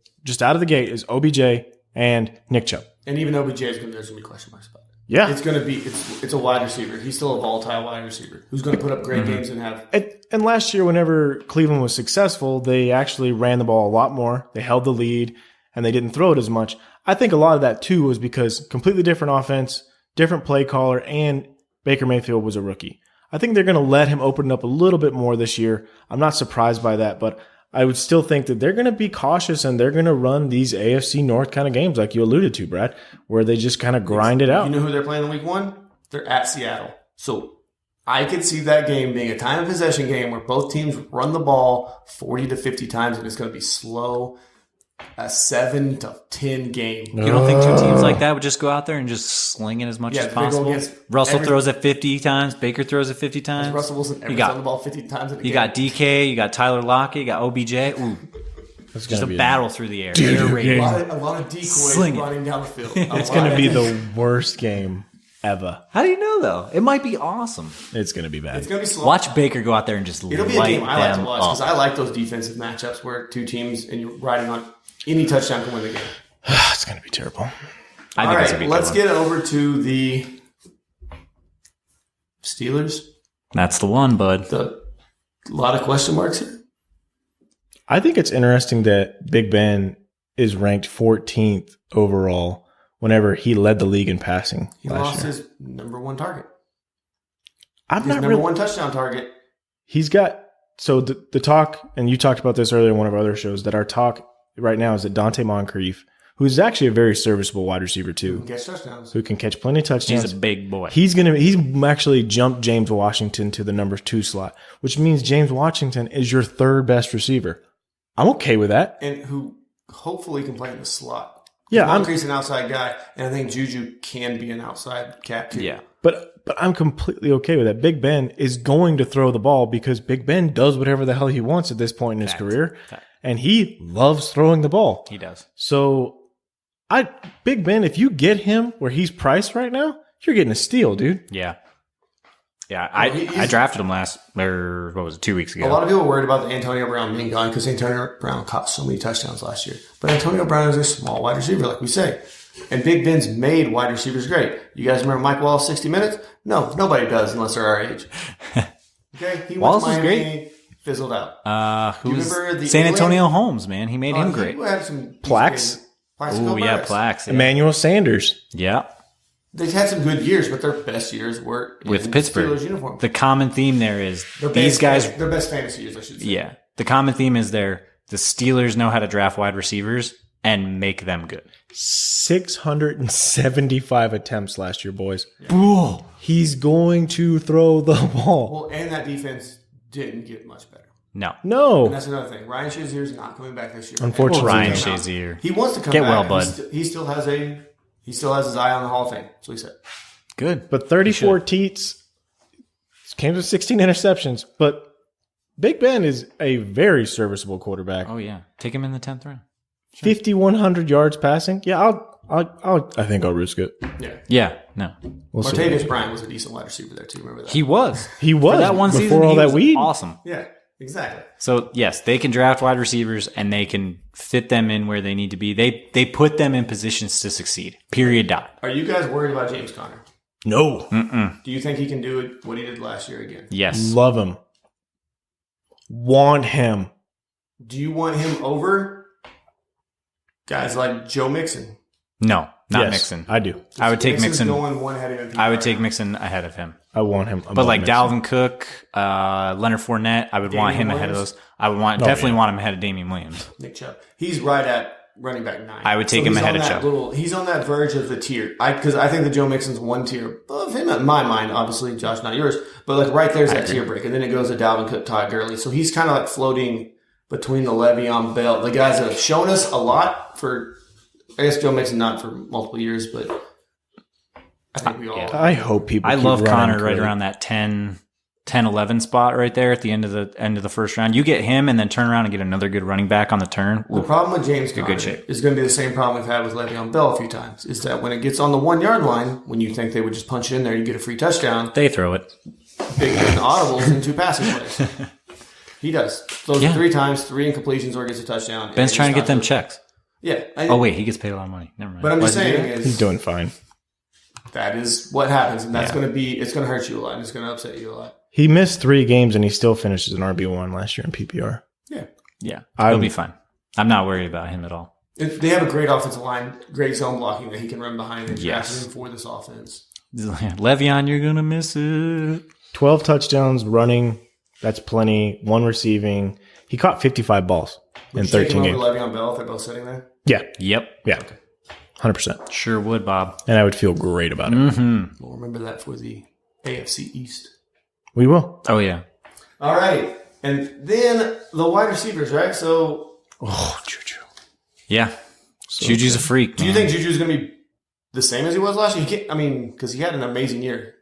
is OBJ and Nick Chubb.
And even OBJ there's going to be question marks about it.
Yeah.
It's going to be it's a wide receiver. He's still a volatile wide receiver who's going to put up great games and have.
And last year, whenever Cleveland was successful, they actually ran the ball a lot more. They held the lead, and they didn't throw it as much. I think a lot of that too was because completely different offense, different play caller, and Baker Mayfield was a rookie. I think they're going to let him open up a little bit more this year. I'm not surprised by that, but I would still think that they're going to be cautious and they're going to run these AFC North kind of games like you alluded to, Brad, where they just kind of grind it out.
You know who they're playing in week 1? They're at Seattle. So I could see that game being a time of possession game where both teams run the ball 40 to 50 times and it's going to be slow. A 7 to 10 game.
You don't think two teams like that would just go out there and just sling it as much as possible? Russell throws it 50 times. Baker throws it 50 times.
Russell Wilson ever thrown the ball 50 times in a game.
You got DK. You got Tyler Lockett. You got OBJ. Ooh. It's just a battle through the air.
A lot of decoys running down the field.
It's going to be the worst game ever.
How do you know, though? It might be awesome.
It's going to be bad.
It's going to be slow.
Watch Baker go out there and just
It'll be a game I like to watch because I like those defensive matchups where two teams and you're riding on any touchdown can win the game.
It's going to be terrible.
All right, let's get over to the Steelers.
That's the one, bud.
A lot of question marks here.
I think it's interesting that Big Ben is ranked 14th overall whenever he led the league in passing.
He lost his number one target.
His
number one touchdown target.
He's got so the talk, and you talked about this earlier in one of our other shows, that our talk right now is that Dante Moncrief, who's actually a very serviceable wide receiver too, who can catch plenty of touchdowns.
He's a big boy.
He's actually jumped James Washington to the number 2 slot, which means James Washington is your third best receiver. I'm okay with that,
and who hopefully can play in the slot.
Yeah,
Moncrief's an outside guy, and I think Juju can be an outside cat too.
Yeah,
but I'm completely okay with that. Big Ben is going to throw the ball because Big Ben does whatever the hell he wants at this point in his career. And he loves throwing the ball.
He does.
So, Big Ben, if you get him where he's priced right now, you're getting a steal, dude.
Yeah. Yeah, I drafted him 2 weeks ago.
A lot of people are worried about the Antonio Brown being gone because Antonio Brown caught so many touchdowns last year. But Antonio Brown is a small wide receiver, like we say. And Big Ben's made wide receivers great. You guys remember Mike Wallace 60 Minutes? No, nobody does unless they're our age. Okay? He went to Miami, great. Fizzled out.
Who's San Antonio Holmes, man? He made him great.
Plax.
Oh, yeah, Plax. Yeah.
Emmanuel Sanders.
Yeah.
They've had some good years, but their best years were
with Pittsburgh.
Steelers uniform.
The common theme there is these guys.
Their best fantasy years, I should say.
Yeah. The common theme is the Steelers know how to draft wide receivers and make them good.
675 attempts last year, boys. Yeah. He's going to throw the ball.
Well, and that defense didn't get much better.
No.
And that's another thing. Ryan Shazier's not coming back this year.
Unfortunately,
Ryan Shazier.
He wants to come
back.
Get
well, bud.
He still has his eye on the Hall of Fame. That's what he said.
Good.
But 34 teats, came to 16 interceptions. But Big Ben is a very serviceable quarterback.
Oh, yeah. Take him in the 10th round.
Sure. 5,100 yards passing. Yeah, I think I'll risk it.
Yeah. No.
Martavis Bryant was a decent wide receiver there too. Remember that?
He was.
For
that one season.
All that weed.
Awesome.
Yeah. Exactly.
So yes, they can draft wide receivers and they can fit them in where they need to be. They put them in positions to succeed. Period. Dot.
Are you guys worried about James Conner?
No.
Mm-mm.
Do you think he can do what he did last year again?
Yes.
Love him. Want him.
Do you want him over guys like Joe Mixon?
No, not Mixon.
I do.
I would take Mixon.
Going one ahead of him.
I would take Mixon ahead of him.
I want him.
But like Mixon. Dalvin Cook, Leonard Fournette, I would want him ahead of those. I would definitely want him ahead of Damian Williams.
Nick Chubb. He's right at running back 9.
I would take him ahead of Chubb.
He's on that verge of the tier. Because I think that Joe Mixon's one tier above him in my mind. Obviously, Josh, not yours. But like right there's that tier break. And then it goes to Dalvin Cook, Todd Gurley. So he's kind of like floating between the Le'Veon Bell. The guys that have shown us a lot for, I guess Joe Mixon not for multiple years, but I think we all. Yeah.
I hope people.
I love Connor right around that 10-11 spot right there at the end of the first round. You get him and then turn around and get another good running back on the turn.
The problem with James Conner is going to be the same problem we've had with Le'Veon Bell a few times. Is that when it gets on the 1 yard line, when you think they would just punch it in there, you get a free touchdown.
They throw it.
Big audibles and 2 passing plays. He does. Those 3 times, 3 incompletions or gets a touchdown.
Ben's trying to get them checks.
Yeah.
Wait, he gets paid a lot of money. Never mind.
But I'm just saying
he's doing fine.
That is what happens, and that's going to be. It's going to hurt you a lot, and it's going to upset you a lot.
He missed 3 games, and he still finishes an RB1 last year in PPR.
Yeah.
He'll be fine. I'm not worried about him at all.
They have a great offensive line, great zone blocking that he can run behind and drafted him for this offense.
Le'Veon, you're going to miss it.
12 touchdowns running. That's plenty. 1 receiving. He caught 55 balls in 13 games.
Would you take him over Le'Veon Bell if they're both sitting there?
Yeah.
Yep.
Yeah. 100%.
Sure would, Bob.
And I would feel great about it.
Mm-hmm.
We'll remember that for the AFC East.
We will.
Oh, yeah.
All right. And then the wide receivers, right? So.
Oh, Juju.
Yeah.
So
Juju's
good.
a freak.
Do you think Juju's going to be the same as he was last year? Because he had an amazing year.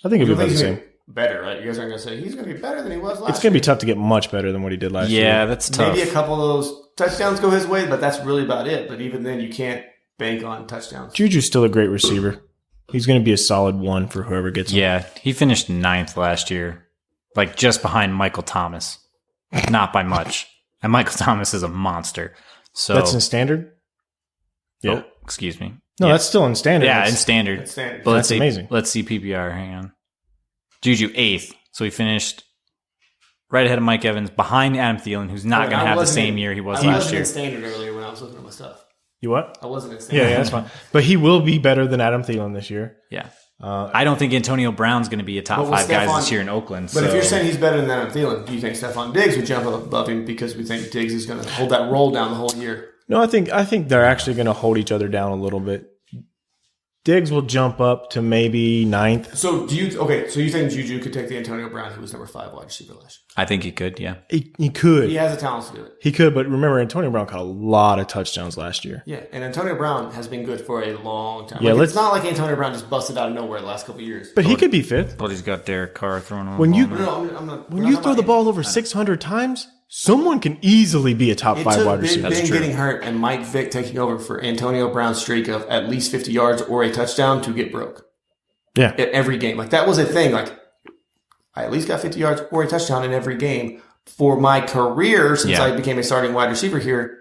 I think it'll be about the same.
Better, right? You guys aren't going to say he's going to be better than he was last year.
It's going to be tough to get much better than what he did last year.
Yeah, that's tough.
Maybe a couple of those touchdowns go his way, but that's really about it. But even then, you can't bank on touchdowns.
Juju's still a great receiver. He's going to be a solid 1 for whoever gets him.
Yeah, he finished 9th last year, like just behind Michael Thomas. Not by much. And Michael Thomas is a monster. So
That's in standard? Yeah.
Oh, excuse me.
No,
Yeah.
that's still in standard.
Yeah,
That's-
in standard.
That's standard.
But
That's amazing.
Let's see PPR. Hang on. Juju 8th. So he finished right ahead of Mike Evans, behind Adam Thielen, who's not going to have the same year he was
I
last
wasn't
year.
in standard earlier when I was looking at my stuff.
You what?
I wasn't in standard.
Yeah, that's fine. But he will be better than Adam Thielen this year.
Yeah. I don't think Antonio Brown's going to be a top
But with
5 guys
Stephon-
this year in Oakland.
But
so.
if you're saying he's better than Adam Thielen, do you think Stephon Diggs would jump above him because we think Diggs is going to hold that roll down the whole year?
No, I think they're actually going to hold each other down a little bit. Diggs will jump up to maybe 9th.
So do you? Okay, so you think Juju could take the Antonio Brown, who was number 5 wide receiver last
I think he could, yeah.
He could.
year? He has the talent to do it.
He could, but remember, Antonio Brown caught a lot of touchdowns last year.
Yeah, and Antonio Brown has been good for a long time.
Yeah,
It's not like Antonio Brown just busted out of nowhere the last couple of years.
But he could be 5th.
But he's got Derek Carr throwing on
When
the
you-
ball.
No, I'm not.
When you throw the ball over 600 times, someone can easily be a top
It
5
took
wide
Big
receiver.
Ben getting hurt and Mike Vick taking over for Antonio Brown's streak of at least 50 yards or a touchdown to get broke.
Yeah.
At every game. Like, that was a thing. Like, I at least got 50 yards or a touchdown in every game for my career since I became a starting wide receiver here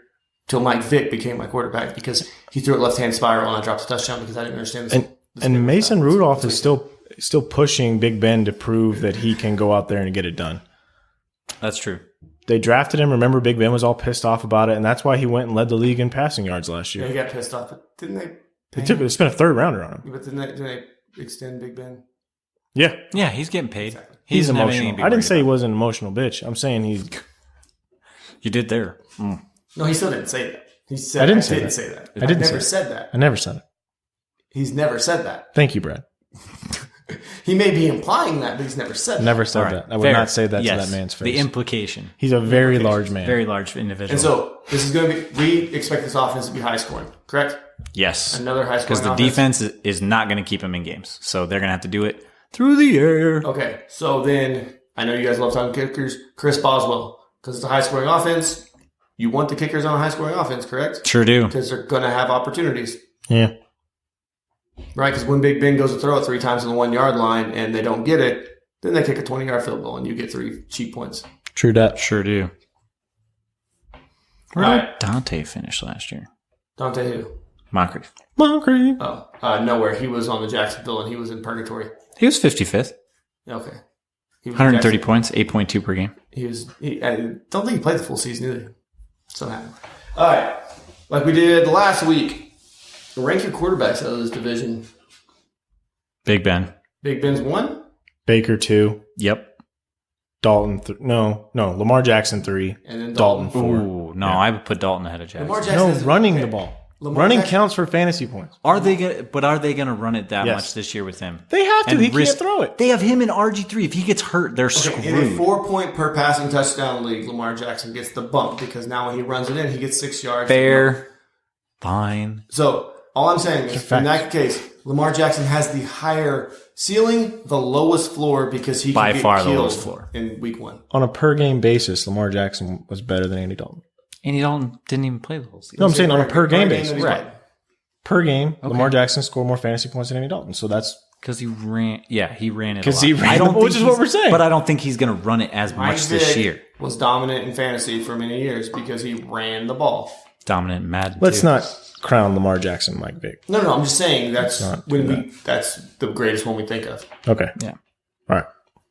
till Mike Vick became my quarterback because he threw it left-hand spiral and I dropped a touchdown because I didn't understand this.
And Mason Rudolph is still pushing Big Ben to prove that he can go out there and get it done.
That's true.
They drafted him. Remember, Big Ben was all pissed off about it, and that's why he went and led the league in passing yards last
Yeah,
year.
he got pissed off. But didn't they?
They spent a 3rd rounder on him.
But didn't they extend Big Ben?
Yeah.
Yeah, he's getting paid.
Exactly.
He
He's
doesn't have anything to
emotional.
be
I didn't
worried
say he
about.
was an emotional bitch. I'm saying he's.
You did there.
No, he still didn't say that. He said
I didn't
say
say
that.
I didn't
never
say
said that.
I never said it.
He's never said that.
Thank you, Brad.
He may be implying that, but he's never said that.
Never said
All right,
that. I would
fair.
not say that
Yes,
to that man's face.
The implication.
He's a very large man.
Very large individual.
And so this is going to be. We expect this offense to be high scoring, correct?
yes.
Another high scoring
Because the
offense.
defense is not going to keep him in games. So they're going to have to do it through the air.
Okay, so then I know you guys love talking kickers. Chris Boswell, because it's a high scoring offense. You want the kickers on a high scoring offense, correct?
Sure do.
Because they're going to have opportunities,
Yeah.
right? Because when Big Ben goes to throw it 3 times on the 1 yard line and they don't get it, then they kick a 20-yard field goal and you get 3 cheap points.
True that.
Sure do. Where
All
did
right.
Dante finish last year?
Dante who?
Moncrief.
Moncrief.
Oh, nowhere. He was on the Jacksonville and he was in purgatory.
He was 55th.
Okay. He was
130 points, 8.2 per game.
I don't think he played the full season either. Somehow. All right. Like we did last week, rank your quarterbacks out of this division.
Big Ben.
Big Ben's 1.
Baker 2.
Yep.
Dalton. No. Lamar Jackson 3.
And then
Dalton 4.
Ooh, no, I would put Dalton ahead of Jackson.
Lamar Jackson
No,
is-
running
okay.
the ball.
Lamar
Running
Jackson-
counts for fantasy points.
Are they gonna run it that
Yes.
much this year with him?
They have to.
And
He
risk-
can't throw it.
They have him in RG3. If he gets hurt, they're
Okay, in a
screwed.
4-point per passing touchdown league, Lamar Jackson gets the bump because now when he runs it in, he gets 6 yards.
Fair. Fine.
So all I'm saying is, in that case, Lamar Jackson has the higher ceiling, the lowest floor because he
By
can get
far the
killed
lowest floor.
in week 1.
On a per game basis, Lamar Jackson was better than Andy Dalton.
Andy Dalton didn't even play the whole season.
No, I'm saying on a per game
that
basis.
he's
Right.
played.
Per game, Lamar Jackson scored more fantasy points than Andy Dalton. So that's
Because he ran. Yeah, he ran it.
'Cause
a lot.
he ran
I don't
the ball, which
think
is what
he's-
we're saying.
But I don't think he's going to run it as
Mike
much this
Vick
year.
was dominant in fantasy for many years because he ran the ball.
Dominant in Madden.
let's
too.
not crown Lamar Jackson Mike Vick.
No, I'm just saying that's
not
when
do
that's the greatest one we think of.
Okay.
Yeah.
All right.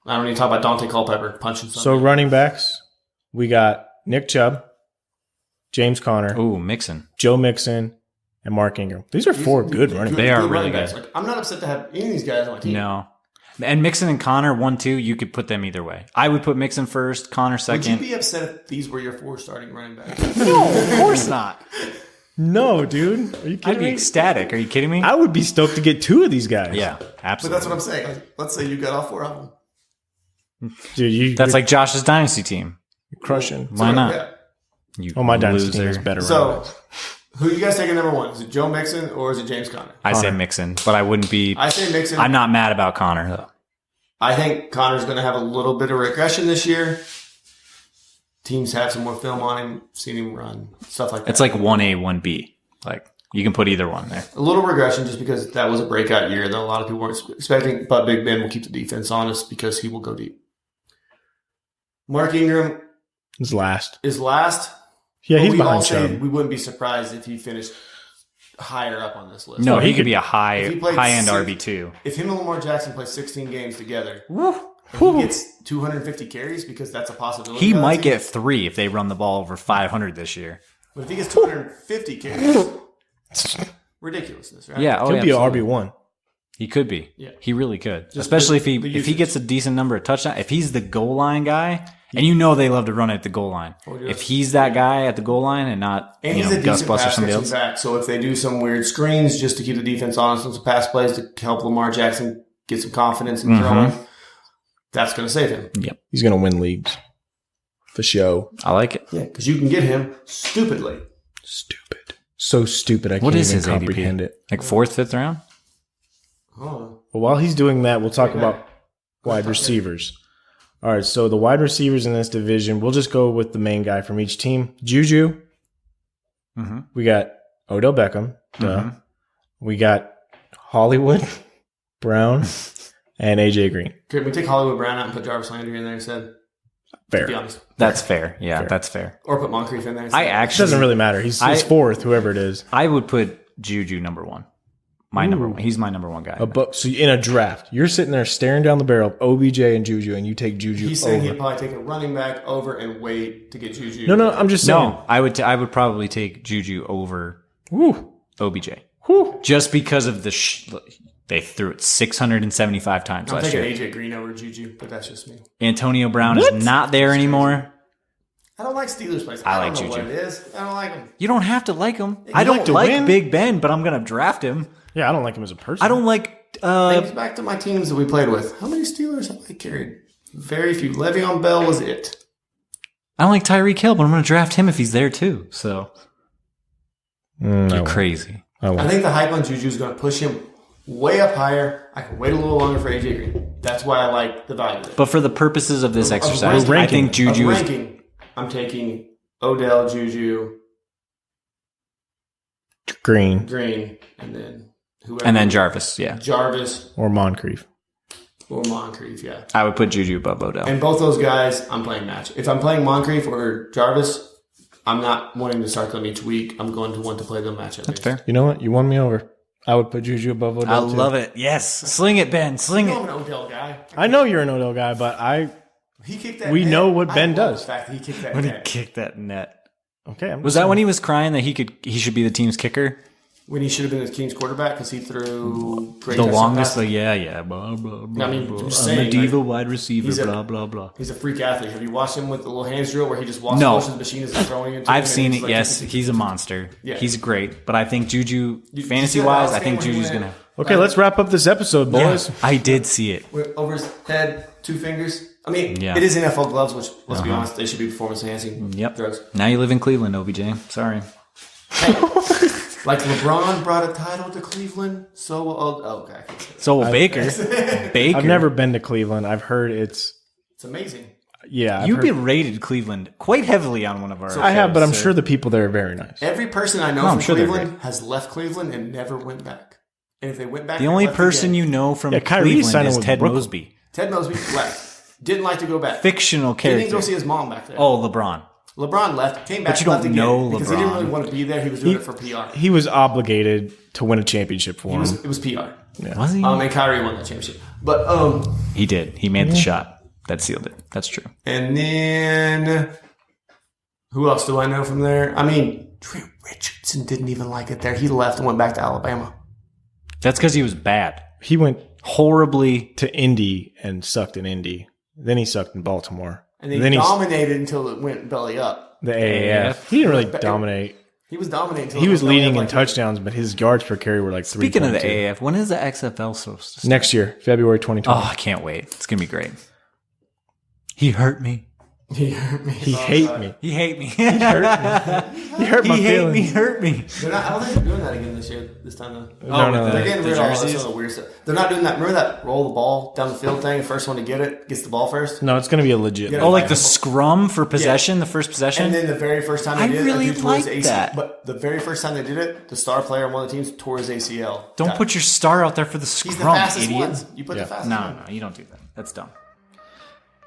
I don't need to talk about Dante Culpepper punching something.
So running backs, we got Nick Chubb, James Conner,
Ooh, Mixon.
Joe Mixon, and Mark Ingram. These are four good running backs.
They are really
backs.
good.
Like, I'm not upset to have any of these guys on my team.
No. And Mixon and Connor, 1-2, you could put them either way. I would put Mixon first, Connor
Would
second.
you be upset if these were your 4 starting running backs?
No, of course not.
No, dude. Are you
I'd
kidding
be
me?
ecstatic. Are you kidding me?
I would be stoked to get 2 of these guys.
Yeah,
But
absolutely.
that's what I'm saying. Like, let's say you got all 4 of them.
Dude,
That's like Josh's dynasty team.
you're crushing.
Why not?
Yeah.
You
Oh, my dynasty team
loser.
is better. running
So,
backs.
who you guys taking number 1? Is it Joe Mixon or is it James Conner?
I say Mixon, but I wouldn't be.
I say Mixon.
I'm not mad about Connor, though.
I think Connor's going to have a little bit of regression this year. Teams have some more film on him, seen him run, stuff like that.
It's like 1A, 1B. Like, you can put either one there.
A little regression just because that was a breakout year that a lot of people weren't expecting, but Big Ben will keep the defense honest because he will go deep. Mark Ingram
He's last.
is last.
Yeah,
but
he's
we all
behind
say
Chubb.
we wouldn't be surprised if he finished higher up on this list.
No,
he
he
could-
could be a
if he
high
played
end
six-
RB2.
If him and Lamar Jackson play 16 games together, and he gets 250 carries because that's a possibility.
He
on the
might
team.
get 3 if they run the ball over 500 this year.
But if he gets 250 carries, ridiculousness, right?
Yeah,
He'll be an
absolutely.
RB1.
He could be.
Yeah.
He really could.
Just
Especially
the
if he
usage.
gets a decent number of touchdowns. If he's the goal line guy, and you know they love to run it at the goal line.
Oh, yeah.
If he's that guy at the goal line and not
And
you
he's
know,
a
Gus
decent
Bus or
pass
somebody
catching
else.
back. So if they do some weird screens just to keep the defense honest on some pass plays to help Lamar Jackson get some confidence in throwing, that's going to save him.
Yep.
He's going to win leagues. For show.
I like it.
Yeah, because you can get him stupidly.
Stupid. So stupid. I
What
can't
is
even
his
comprehend
ADP?
it.
Like 4th, 5th round?
Oh,
Well, while he's doing that, we'll talk
Okay.
about wide receivers. All right, so the wide receivers in this division, we'll just go with the main guy from each team. Juju.
Mm-hmm.
We got Odell Beckham. Duh. We got Hollywood Brown and AJ Green.
Can we take Hollywood Brown out and put Jarvis Landry in there instead? To be
Fair.
honest.
That's fair. Yeah,
Fair.
that's fair.
Or put Moncrief in there instead.
I
It
actually
doesn't really matter. He's 4th, whoever it is.
I would put Juju number 1. My number 1. He's my number 1 guy.
So in a draft, you're sitting there staring down the barrel of OBJ and Juju, and you take Juju
He's saying
over.
he'd probably take a running back over and wait to get Juju.
No, I'm just saying.
No, I would probably take Juju over
Woo.
OBJ.
Woo.
Just because of the they threw it 675 times
I'm
last
taking
year.
AJ Green over Juju, but that's just me.
Antonio Brown
What?
is not there anymore.
I don't like Steelers players.
I
I
like
don't know
Juju.
what it is. I don't like them.
You don't have to like him. I don't
like to
like
win.
Big Ben, but I'm going to draft him.
Yeah, I don't like him as a person.
I don't like
Brings back to my teams that we played with. How many Steelers have I carried? Very few. Le'Veon Bell was it.
I don't like Tyreek Hill, but I'm going to draft him if he's there too. So you're crazy.
I think the hype on Juju is going to push him way up higher. I can wait a little longer for AJ Green. That's why I like the value of it.
But for the purposes of this exercise, I
ranking.
think Juju
Of
is
ranking, I'm taking Odell, Juju,
Green
Green, and then whoever.
and then Jarvis. Yeah,
Jarvis
or Moncrief.
or Moncrief, yeah.
I would put Juju above Odell.
And both those guys, I'm playing match. If I'm playing Moncrief or Jarvis, I'm not wanting to start them each week. I'm going to want to play them matchup.
That's fair.
You know what? You won me over. I would put Juju above Odell.
I love it. Yes, sling it, Ben. Sling
I'm
it.
an Odell guy.
I know you're an Odell guy, but
He kicked that
We
net.
know what Ben
I love
does.
The fact that he kicked that
When he
net.
kicked that net.
okay.
Was that when he was crying that he should be the team's kicker?
When he should have been the Kings quarterback because he threw great
The
touchdown
longest,
passes.
blah, blah, blah.
I mean,
blah.
I'm
I'm
saying,
a diva
like,
wide receiver,
he's a-
blah, blah, blah.
He's a freak athlete. Have you watched him with the little hands drill where he just walks
No.
close to the machine as he's throwing it?
I've seen it, yes. He's a monster.
Yeah.
He's great. But I think Juju,
You see
fantasy-wise,
that
I think
Dallas game when he
Juju's going
went-
to...
Okay, let's wrap up this episode, boys.
I did see it.
Went over his head, 2 fingers. I mean,
Yeah.
it is NFL gloves, which, let's be honest, they should be performance-enhancing
Yep.
drugs.
Now you live in Cleveland, OBJ. Sorry.
Like LeBron brought a title to Cleveland, so will okay. I can say that.
So will Baker. Baker.
I've never been to Cleveland. I've heard it's
It's amazing.
yeah. I've
You
heard-
berated Cleveland quite heavily on one of our
I have, but I'm
shows, so-
sure the people there are very nice.
Every person I know
I'm
from
sure they're
Cleveland has left Cleveland and never went back. And if they went back,
The
they
only
left
person
again.
you know from
Yeah, Kyrie's
Cleveland
signing
is
with
Ted
Brooklyn.
Mosby.
Ted Mosby left. Didn't like to go back.
Fictional
Didn't
character.
go see his mom back there.
Oh, LeBron.
LeBron left, came back,
you don't
left again
know
because he didn't
LeBron.
really want to be there. He was doing it for PR.
He was obligated to win a championship for him.
It was PR.
Was he?
And Kyrie won that championship. But
He did. He made the shot. That sealed it. That's true.
and then Who else do I know from there? I mean, Trent Richardson didn't even like it there. He left and went back to Alabama.
That's because he was bad.
He went
Horribly.
to Indy and sucked in Indy. Then he sucked in Baltimore.
And
then
he dominated until it went belly up.
The AAF. He didn't really dominate.
He was dominating. Until
He was leading in
like
touchdowns, but his yards per carry were like 3.
Speaking of the AAF, when is the XFL supposed to start?
Next year, February 2020.
Oh, I can't wait. It's going to be great. He hurt me.
He hurt me.
He hate me.
He hate me.
He hurt my
He hate
feelings.
me. Hurt me.
They're not, I don't think they're doing that again this time though.
No.
They're getting rid of all that
jerseys?
sort of weird stuff. They're not doing that. Remember that roll the ball down the field thing? The first one to get it gets the ball first.
No, it's going to be a legit.
Yeah.
Oh, like the scrum for possession, the first possession?
And then the very first time they
I
did
really
it, tore his
like
ACL.
that.
But the very first time they did it, the star player on one of the teams tore his ACL.
Don't put your star out there for the
He's the
scrum,
fastest
idiot.
one. You put the fastest
No,
one.
no, you don't do that. That's dumb.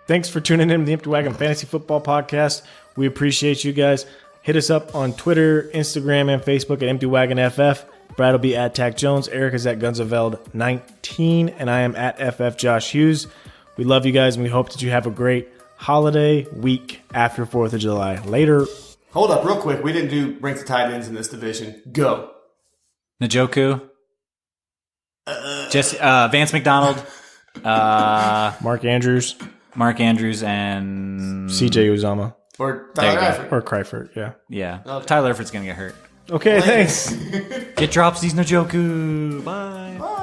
Thanks for tuning in to the Empty Wagon Fantasy Football Podcast. We appreciate you guys. Hit us up on Twitter, Instagram, and Facebook at Empty Wagon FF. Brad will be at Tack Jones. Eric is at Gunsaveld19, and I am at FF Josh Hughes. We love you guys, and we hope that you have a great holiday week after 4th of July. Later.
Hold up, real quick. We didn't do rank the tight ends in this division. Go.
Njoku. Vance McDonald.
Mark Andrews,
Mark Andrews, and
CJ Uzama,
Or
There you
Tyler
go.
Eifert.
or Kreifert. Yeah.
yeah,
Okay.
Tyler Effort's going to get hurt.
Okay, thanks.
Get drops, these Njoku. Bye.
Bye.